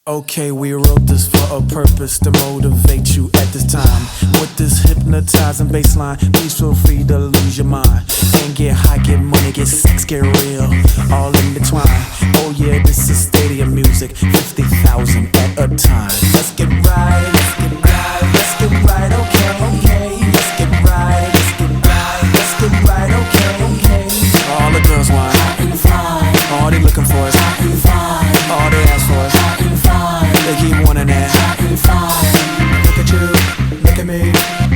Okay, we wrote this for a purpose to motivate you at this time. With this hypnotizing bassline, please feel free to lose your mind and get high, get money, get sex, get real, all in between. Oh yeah, this is stadium music, 50,000 at a time. Let's get right, let's get right, let's get right, okay, okay. Let's get right, let's get right, let's get right, okay, okay. All the girls want hot and fine. All they looking for is hot and fine. All they ask for is hot and fine. They keep wanting that hot and fine. Look at you, look at me,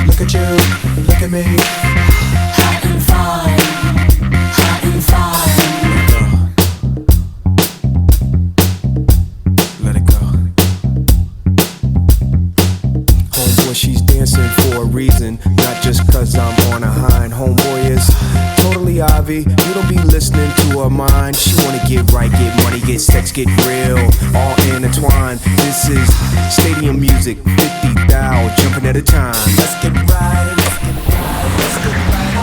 look at you, look at me. Hot and fine, hot and fine. Let it go. Homeboy, she's dancing for a reason, not just cause I'm on a hind. Homeboy is totally Ivy, you don't be listening to her mind. She wanna get right, get money, get sex, get real, all intertwined. This is stadium music, 50 thou jumping at a time. Let's get right, let's get right, let's get right.